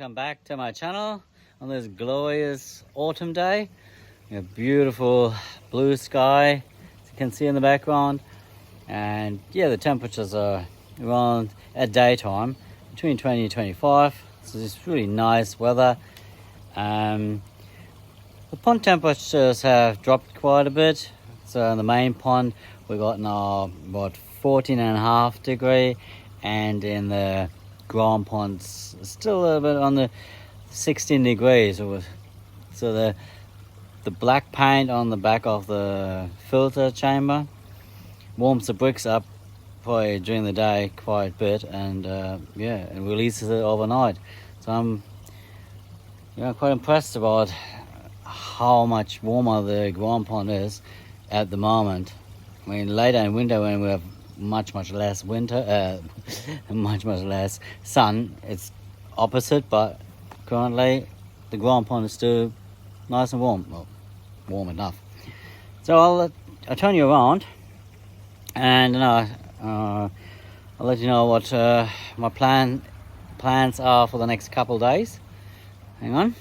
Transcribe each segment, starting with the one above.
welcome back to my channel on this glorious autumn day. A beautiful blue sky, as you can see in the background, and yeah, the temperatures are around at daytime between 20 and 25, so it's really nice weather. The pond temperatures have dropped quite a bit, so in the main pond we got now about 14.5 degrees, and in the ground ponds still a little bit on the 16 degrees. So the black paint on the back of the filter chamber warms the bricks up probably during the day quite a bit, and yeah, it releases it overnight. So I'm quite impressed about how much warmer the ground pond is at the moment. I mean, later in winter when we have much less winter, much less sun, it's opposite, but currently the ground pond is still nice and warm. Well, warm enough. So I'll turn you around, and I'll let you know what my plans are for the next couple days. Hang on.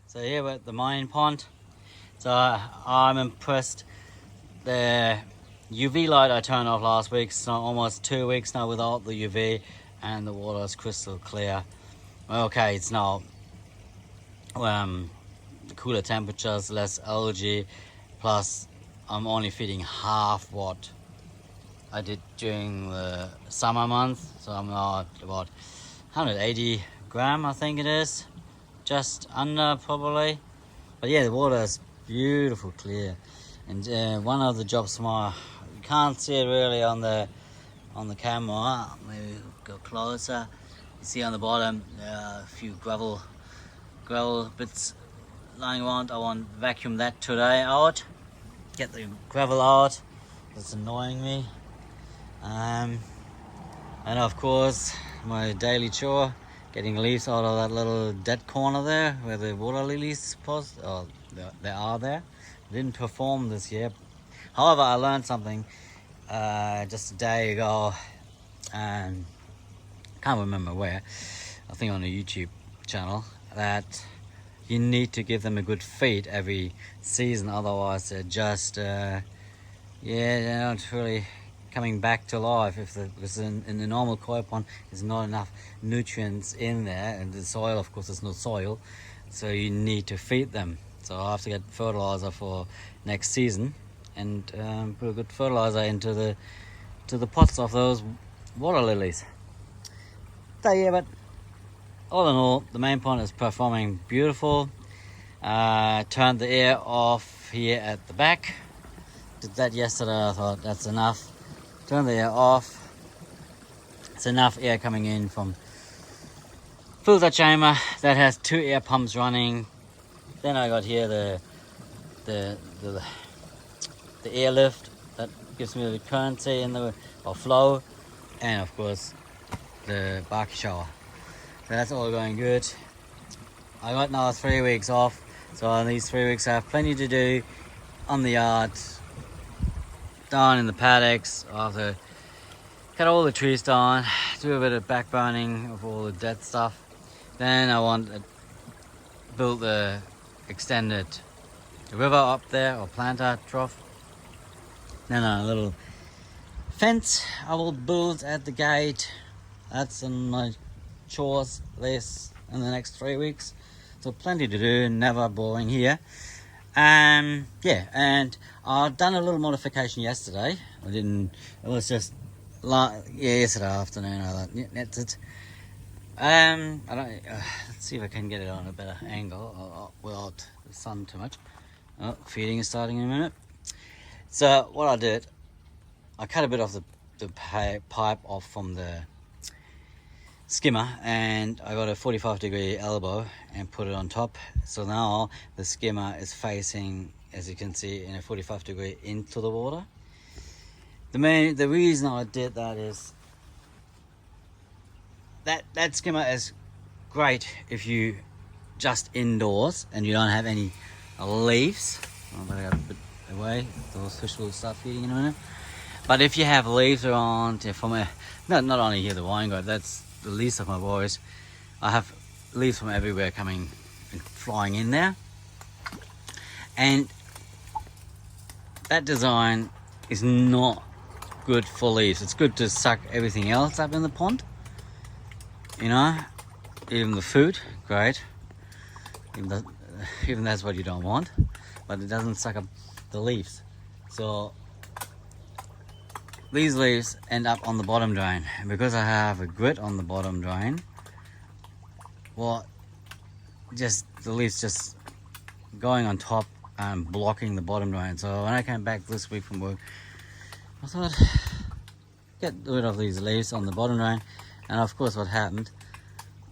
So here we're at the main pond. So I'm impressed. The UV light I turned off last week, so almost 2 weeks now without the UV, and the water is crystal clear. Okay, it's now the cooler temperatures, less algae, plus I'm only feeding half what I did during the summer months, so I'm now at about 180 gram, I think it is, just under probably. But yeah, the water is beautiful clear, and one of the jobs you can't see it really on the camera, maybe go closer. You see on the bottom a few gravel bits lying around. I want to vacuum that today out, get the gravel out, that's annoying me. And of course my daily chore, getting leaves out of that little dead corner there where the water lilies they are there. Didn't perform this year. However, I learned something just a day ago, and can't remember where, I think on a YouTube channel, that you need to give them a good feed every season, otherwise they're just they're not really coming back to life. Because in the normal koi pond there's not enough nutrients in there, and the soil, of course, there's no soil, so you need to feed them. So I have to get fertilizer for next season, and put a good fertilizer into the pots of those water lilies. So yeah, but all in all, the main pond is performing beautiful. Turned the air off here at the back. Did that yesterday. I thought that's enough. Turn the air off. It's enough air coming in from filter chamber that has 2 air pumps running. Then I got here the airlift that gives me the currency in the flow, and of course the barky shower. So that's all going good. I got now 3 weeks off, so in these 3 weeks I have plenty to do on the yard, down in the paddocks. I have to cut all the trees down, do a bit of backburning of all the dead stuff. Then I want to build the extended river up there, or planter trough. Then a little fence I will build at the gate. That's in my chores list in the next 3 weeks, so plenty to do, never boring here. Yeah, and I've done a little modification yesterday. It was just yesterday afternoon. I thought, yeah, that's it. Let's see if I can get it on a better angle without the sun too much. Oh, feeding is starting in a minute. So what I did, I cut a bit of the pipe off from the skimmer, and I got a 45-degree elbow and put it on top. So now the skimmer is facing, as you can see, in a 45-degree into the water. The reason I did that is that skimmer is great if you just indoors and you don't have any leaves. I'm gonna get a bit away, those fish will start feeding in a minute. But if you have leaves around, not only here the wine grape, that's the least of my worries. I have leaves from everywhere coming and flying in there, and that design is not good for leaves. It's good to suck everything else up in the pond, you know, even the food, great, even that's what you don't want, but it doesn't suck up the leaves. So these leaves end up on the bottom drain, and because I have a grit on the bottom drain, well, just the leaves just going on top and blocking the bottom drain. So when I came back this week from work, I thought, get rid of these leaves on the bottom drain, and of course what happened,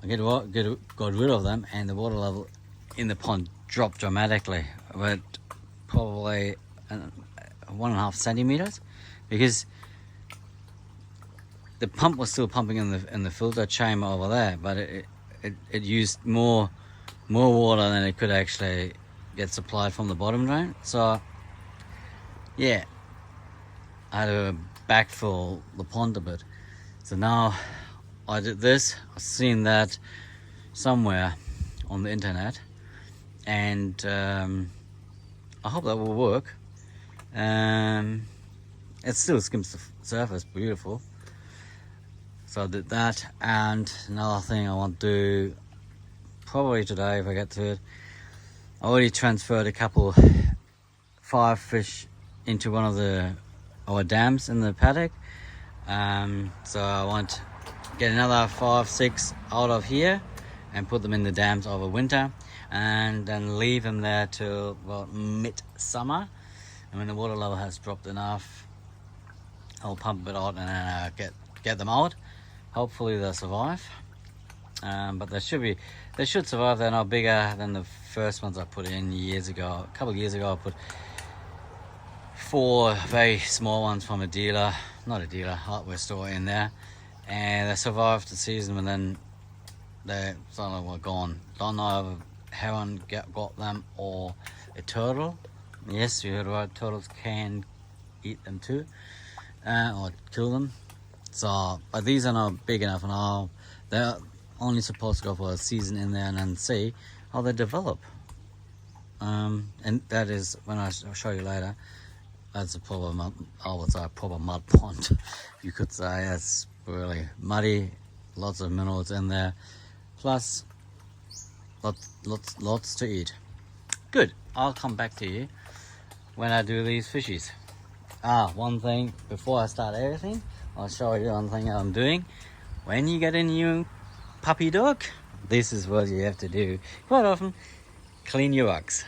I got rid of them, and the water level in the pond dropped dramatically, but probably 1.5 centimeters, because the pump was still pumping in the filter chamber over there, but it used more water than it could actually get supplied from the bottom drain. So yeah, I had to backfill the pond a bit. So now I did this. I've seen that somewhere on the internet, and I hope that will work. It still skims the surface beautiful. So I did that, and another thing I want to do probably today if I get to it, I already transferred a couple 5 fish into one of our dams in the paddock. So I want to get another 5, 6 out of here and put them in the dams over winter, and then leave them there till about mid-summer. And when the water level has dropped enough, I'll pump it out and then get them out. Hopefully they'll survive. But they should survive. They're not bigger than the first ones I put in years ago. A couple of years ago I put 4 very small ones from hardware store in there, and they survived the season, and then they suddenly were gone. Don't know if a heron got them or a turtle. Yes, you heard right, turtles can eat them too, or kill them. So, but these are not big enough, and they're only supposed to go for a season in there and then see how they develop. And that is, when I'll show you later, that's a proper mud pond, you could say. It's really muddy, lots of minerals in there, plus lots to eat. Good, I'll come back to you when I do these fishies. One thing before I start everything, I'll show you one thing I'm doing. When you get a new puppy dog, this is what you have to do quite often: clean your rugs.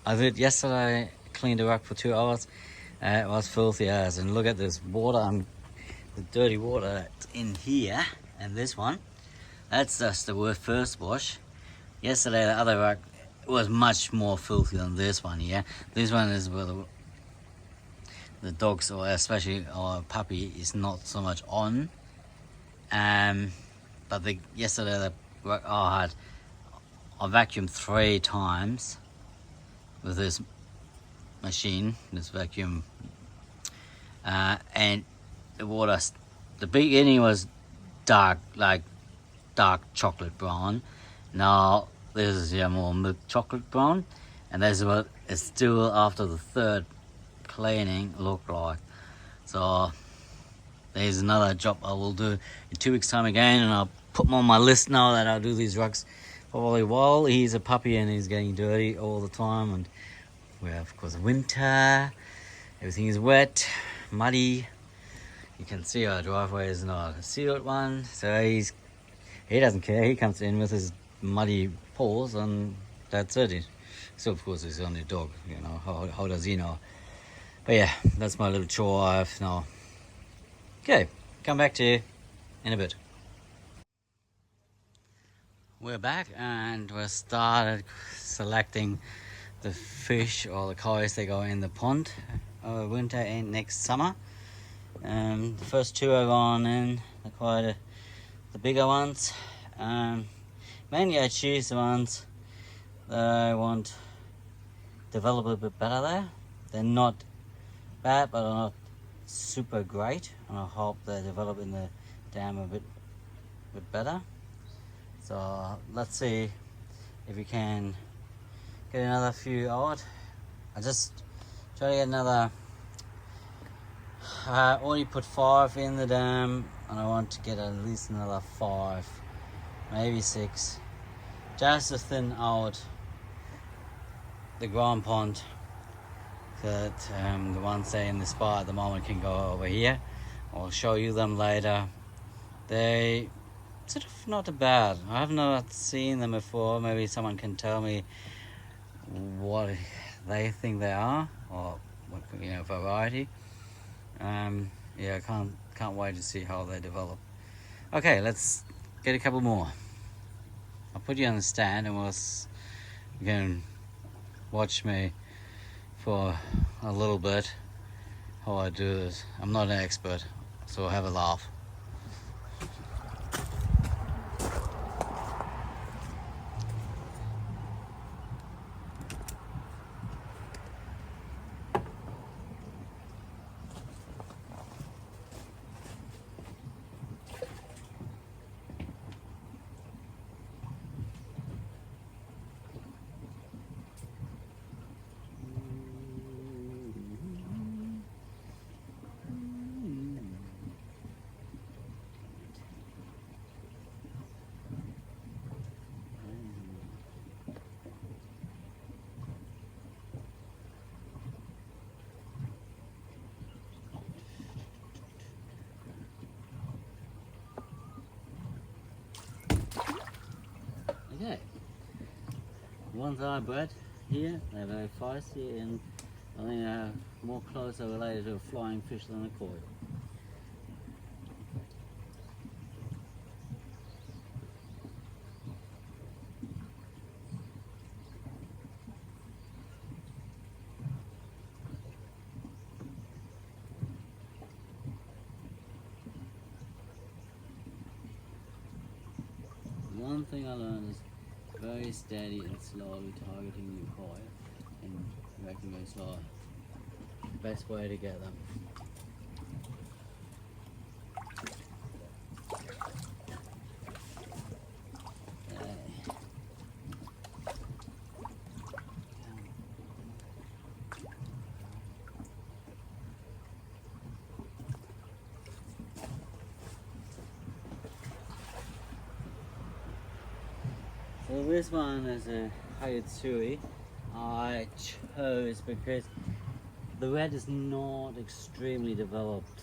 I did yesterday, cleaned the rug for 2 hours. It was filthy as, and look at this water, the dirty water that's in here, and this one, that's just the first wash. Yesterday the other rug was much more filthy than this one here. This one is where the dogs, or especially our puppy, is not so much on. But yesterday the rug I vacuumed 3 times with this machine, this vacuum, and the water, the beginning was dark chocolate brown. Now this is more milk chocolate brown, and that's what it's still after the 3rd cleaning look like. So there's another job I will do in 2 weeks time again, and I'll put him on my list now that I'll do these rugs probably while he's a puppy and he's getting dirty all the time. And we have, of course, winter, everything is wet, muddy. You can see our driveway is not a sealed one, so he doesn't care. He comes in with his muddy paws, and that's it. So of course he's only a dog, you know, how does he know? But yeah, that's my little chore I have now. Okay, come back to you in a bit. We're back, and we started selecting the fish or the koi that go in the pond over winter and next summer. The first 2 are gone in, they're quite the bigger ones. Mainly I choose the ones that I want to develop a bit better there. They're not bad, but are not super great, and I hope they develop in the dam a bit bit better. So let's see if we can get another few out. I just try to get another. I only put 5 in the dam, and I want to get at least another 5, maybe 6, just to thin out the ground pond, so that the ones that in the spot at the moment can go over here. I'll show you them later. They sort of not bad. I have not seen them before. Maybe someone can tell me what they think they are, or what, you know, variety. Yeah, I can't wait to see how they develop. Okay, let's get a couple more. I'll put you on the stand and you can watch me for a little bit how I do this. I'm not an expert, so have a laugh. Okay, the ones I bred here, they're very feisty, and I think they're more closely related to a flying fish than a koi. One thing I learned is very steady and slowly targeting your koi and making them slow. Best way to get them. Okay. So this one is a Hayatsui. I chose because the red is not extremely developed.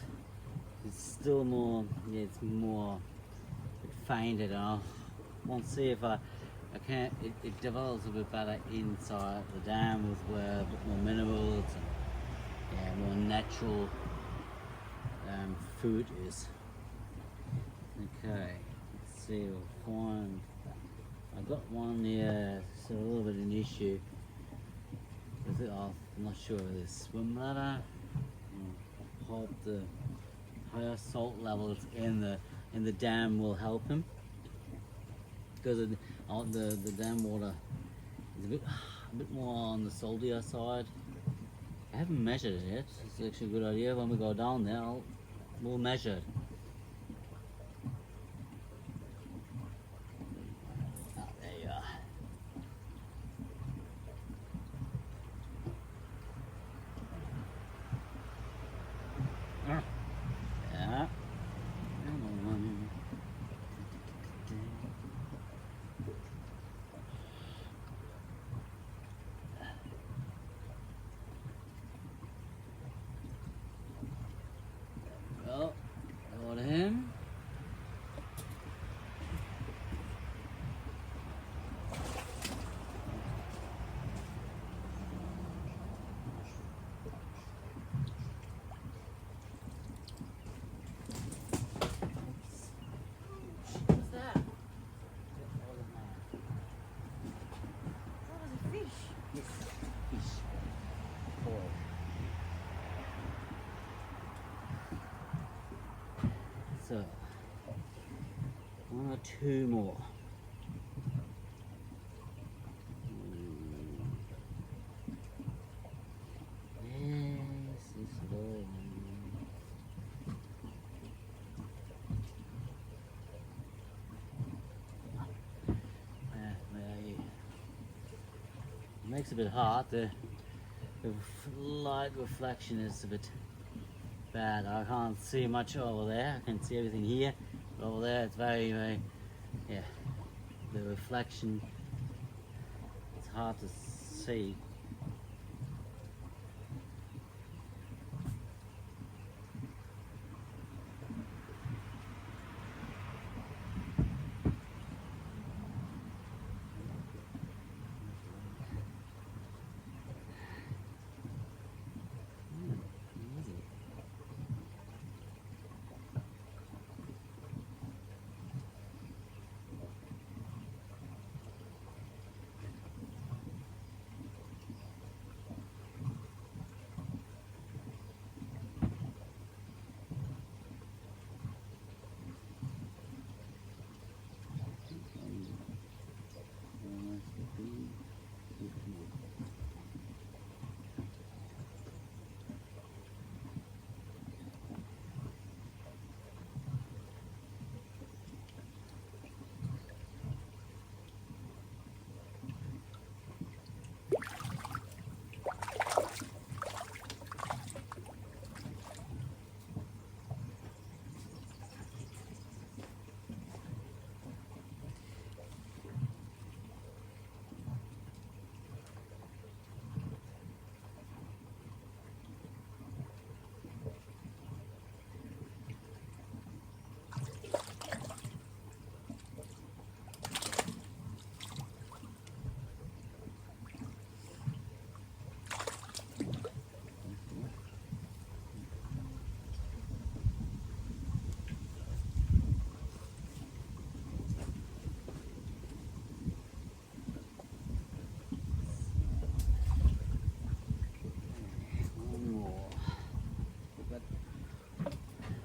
It's still more, yeah, it's more fainted. I want to see if I can. It develops a bit better inside the dam with where a bit more minerals and, yeah, more natural food is. Okay, let's see. We'll find. I got one here. It's a little bit of an issue. I'm not sure of this swim ladder. I hope the higher salt levels in the dam will help him, because the dam water is a bit more on the saltier side. I haven't measured it yet. It's actually a good idea. When we go down there, we'll measure it. Yeah. Well, go to him. So, 1 or 2 more. Yes, this one. makes it a bit hard. The light reflection is a bit bad. I can't see much over there. I can see everything here. But over there it's very, yeah, the reflection, it's hard to see.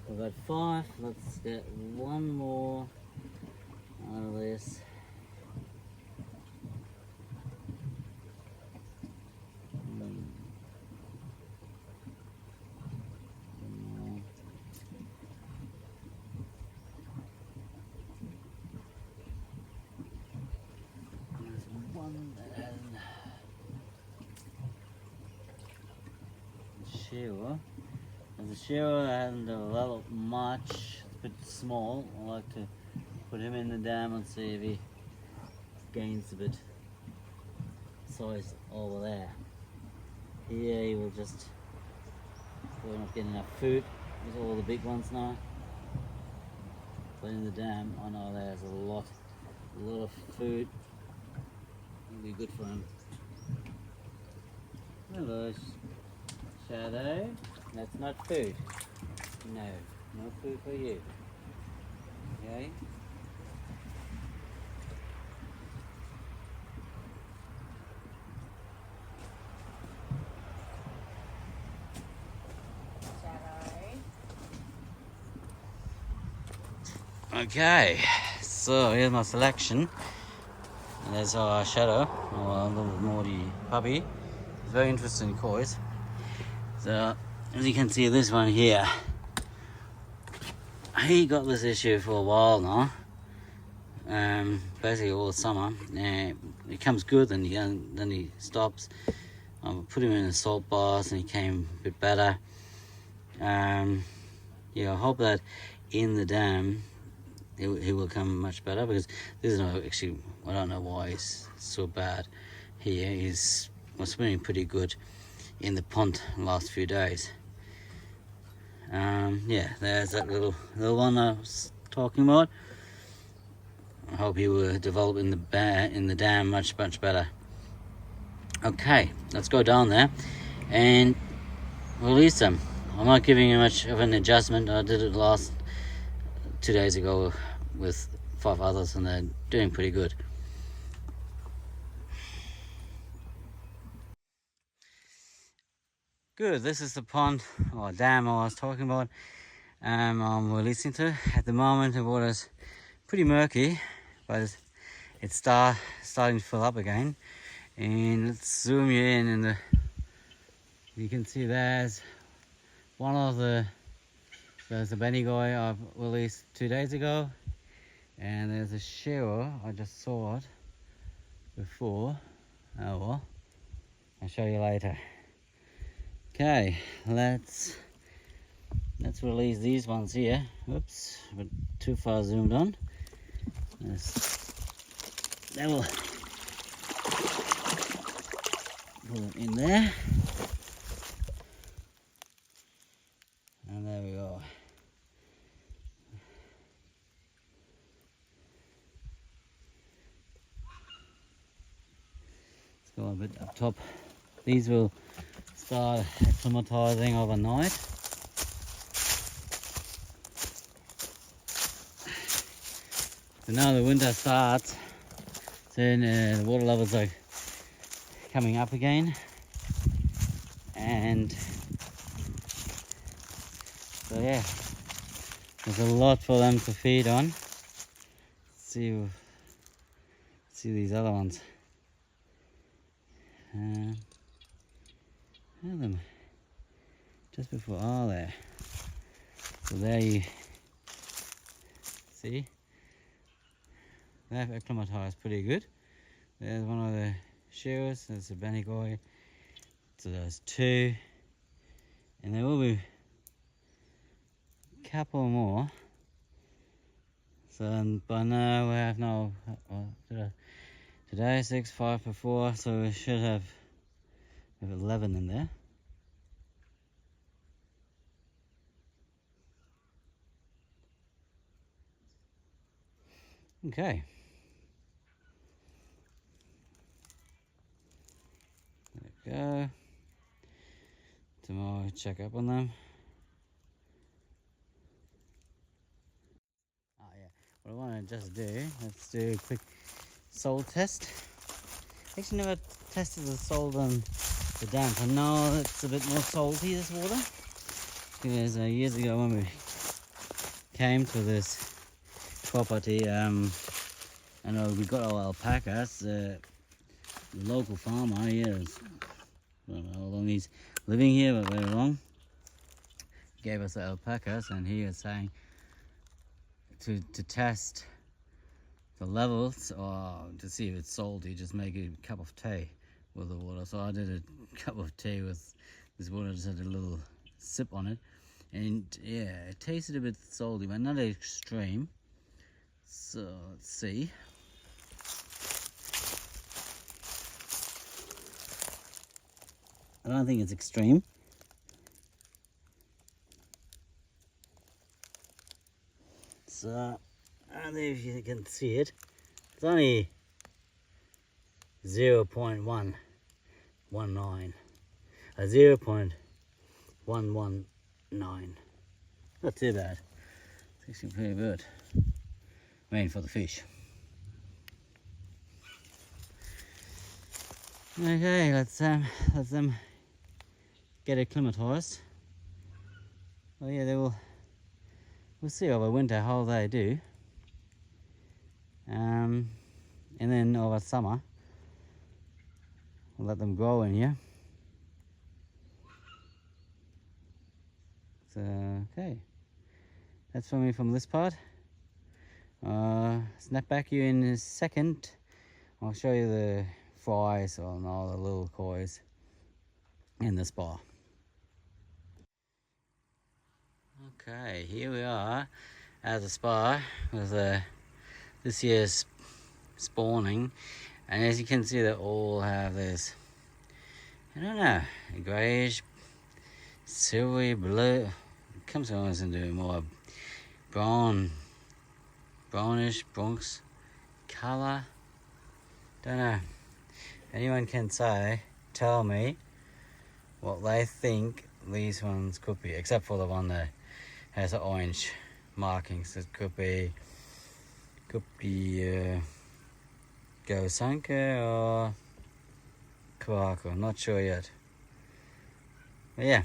We've got 5, let's get one more out of this. There's one that hasn't. Shearer. The shearer hasn't developed much, it's a bit small. I like to put him in the dam and see if he gains a bit size over there. Here he will just, we're not getting enough food with all the big ones now. But in the dam, I know there's a lot of food. It'll be good for him. Hello, Shadow. That's not food. No, no food for you. Okay? Okay, so here's my selection. And there's our Shadow, our little naughty puppy. He's very interested in koi. So, as you can see, this one here, he got this issue for a while now. Basically all summer. It comes good, then he stops. I put him in a salt bath, and he came a bit better. Yeah, I hope that in the dam he will come much better, because this is no, actually, I don't know why he's so bad here. He's was swimming pretty good in the pond the last few days. Yeah, there's that little one I was talking about. I hope he will develop in the dam much better. Okay, let's go down there and release them. I'm not giving you much of an adjustment. I did it last 2 days ago with 5 others, and they're doing pretty good. Good, this is the pond or dam I was talking about. I'm releasing to. At the moment the water's pretty murky, but it's starting to fill up again. And let's zoom you in, and you can see there's there's a benigoi I've released 2 days ago, and there's a shearer, I just saw it before. Oh well, I'll show you later. Okay, let's release these ones here. Oops, but too far zoomed on. That will pull it in there. And there we go. Let's go a bit up top. These will start acclimatizing overnight. So now the winter starts, then the water levels are coming up again, and so yeah, there's a lot for them to feed on. See these other ones. Them just before there. So there you see. They've acclimatized pretty good. There's one of the chores, there's a banigoi. So there's two. And there will be a couple more. So by now we have today 6, 5 before, so we should have 11 in there. Okay. There we go. Tomorrow check up on them. Oh yeah, what I want to just do, let's do a quick salt test. Actually never tested the salt on the damp. I know it's a bit more salty, this water. Because years ago when we came to this property, I know we got our alpacas. The local farmer here, I don't know how long he's living here, but very long, gave us the alpacas, and he was saying to test the levels or to see if it's salty, just make a cup of tea with the water. So I did a cup of tea with this water, just had a little sip on it, and yeah, it tasted a bit salty, but not extreme. So let's see. I don't think it's extreme. So I don't know if you can see it. It's only 0.119, 0.119. Not too bad. It's actually pretty good. I mean, for the fish. Okay, let's them get acclimatized. Well, yeah, we'll see over winter how they do. And then over summer, we'll let them grow in here. So, okay, that's for me from this part. Snap back you in a second. I'll show you the fries or all the little koi in the spa. Okay, here we are at the spa with this year's spawning, and as you can see, they all have this, I don't know, a greyish, silvery blue. It comes almost into more brownish bronze color. Don't know. Anyone can tell me what they think these ones could be, except for the one that has the orange markings. It could be Gosanka or Kawako, not sure yet. But yeah,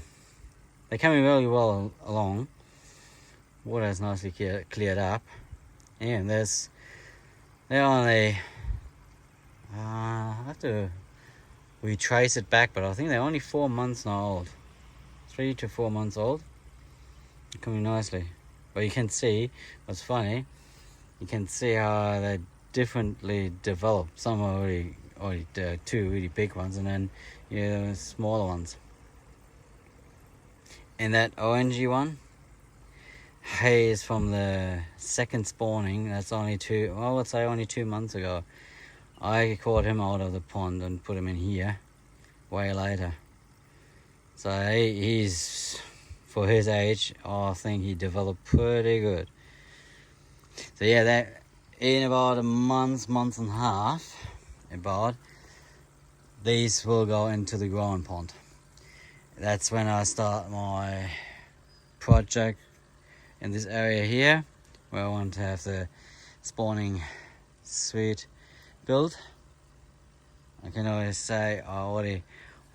they're coming really well along. Water is nicely cleared up. And they're only, I have to retrace it back, but I think they're only 4 months now old. 3 to 4 months old. They're coming nicely. But you can see, what's funny, you can see how they differently develop. Some are already only two really big ones, and then smaller ones. And that orangey one, he is from the second spawning. That's only only 2 months ago. I caught him out of the pond and put him in here way later. So he's, for his age, I think he developed pretty good. So yeah, that in about a month and a half, these will go into the growing pond. That's when I start my project in this area here, where I want to have the spawning suite built. I can always say I already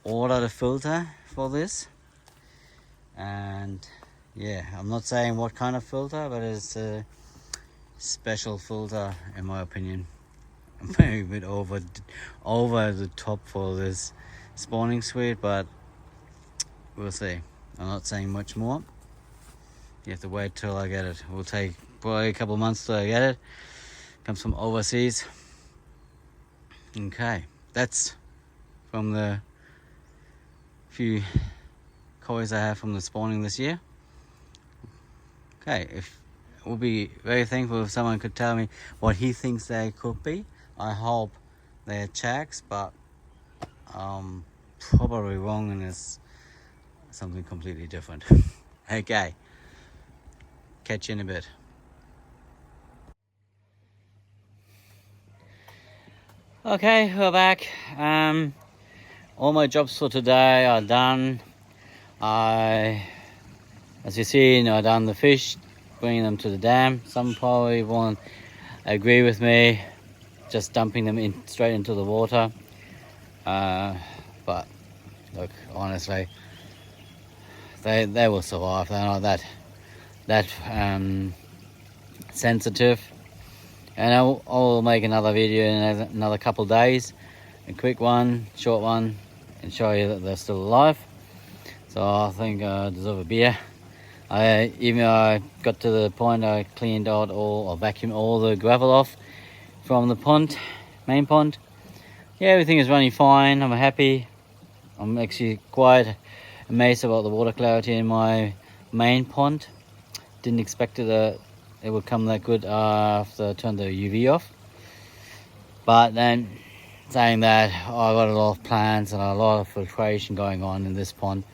ordered a filter for this, and yeah, I'm not saying what kind of filter, but it's a special filter in my opinion. Maybe a bit over the top for this spawning suite, but we'll see. I'm not saying much more. You have to wait till I get it. It will take probably a couple of months till I get it. Comes from overseas. Okay, that's from the few koi I have from the spawning this year. Okay, we'll be very thankful if someone could tell me what he thinks they could be. I hope they're chacks, but probably wrong, and it's something completely different. Okay, catch you in a bit. Okay, we're back. All my jobs for today are done. As you see, I done the fish, bringing them to the dam. Some probably won't agree with me, just dumping them straight into the water. But look, honestly, they will survive. They're not that sensitive. And I'll make another video in another couple of days, a quick one, short one, and show you that they're still alive. So I think I deserve a beer. I got to the point I cleaned out or vacuumed all the gravel off from the main pond. Yeah, everything is running fine. I'm happy. I'm actually quite amazed about the water clarity in my main pond. Didn't expect it would come that good after I turned the UV off. But then, saying that, I got a lot of plants and a lot of filtration going on in this pond,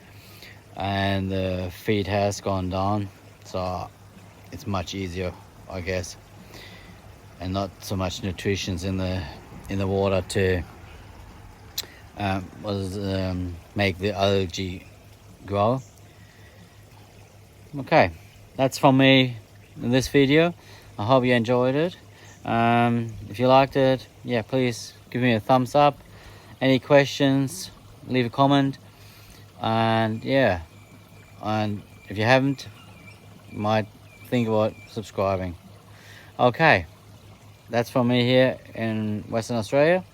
and the feed has gone down, so it's much easier, I guess, and not so much nutrition's in the water to make the algae grow. Okay, that's from me in this video. I hope you enjoyed it. If you liked it, yeah, please give me a thumbs up. Any questions, leave a comment. And yeah, and if you haven't, you might think about subscribing. Okay, that's from me here in Western Australia.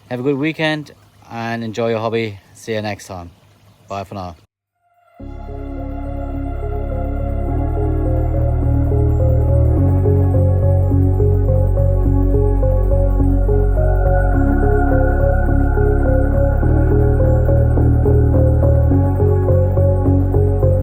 Have a good weekend and enjoy your hobby. See you next time. Bye for now.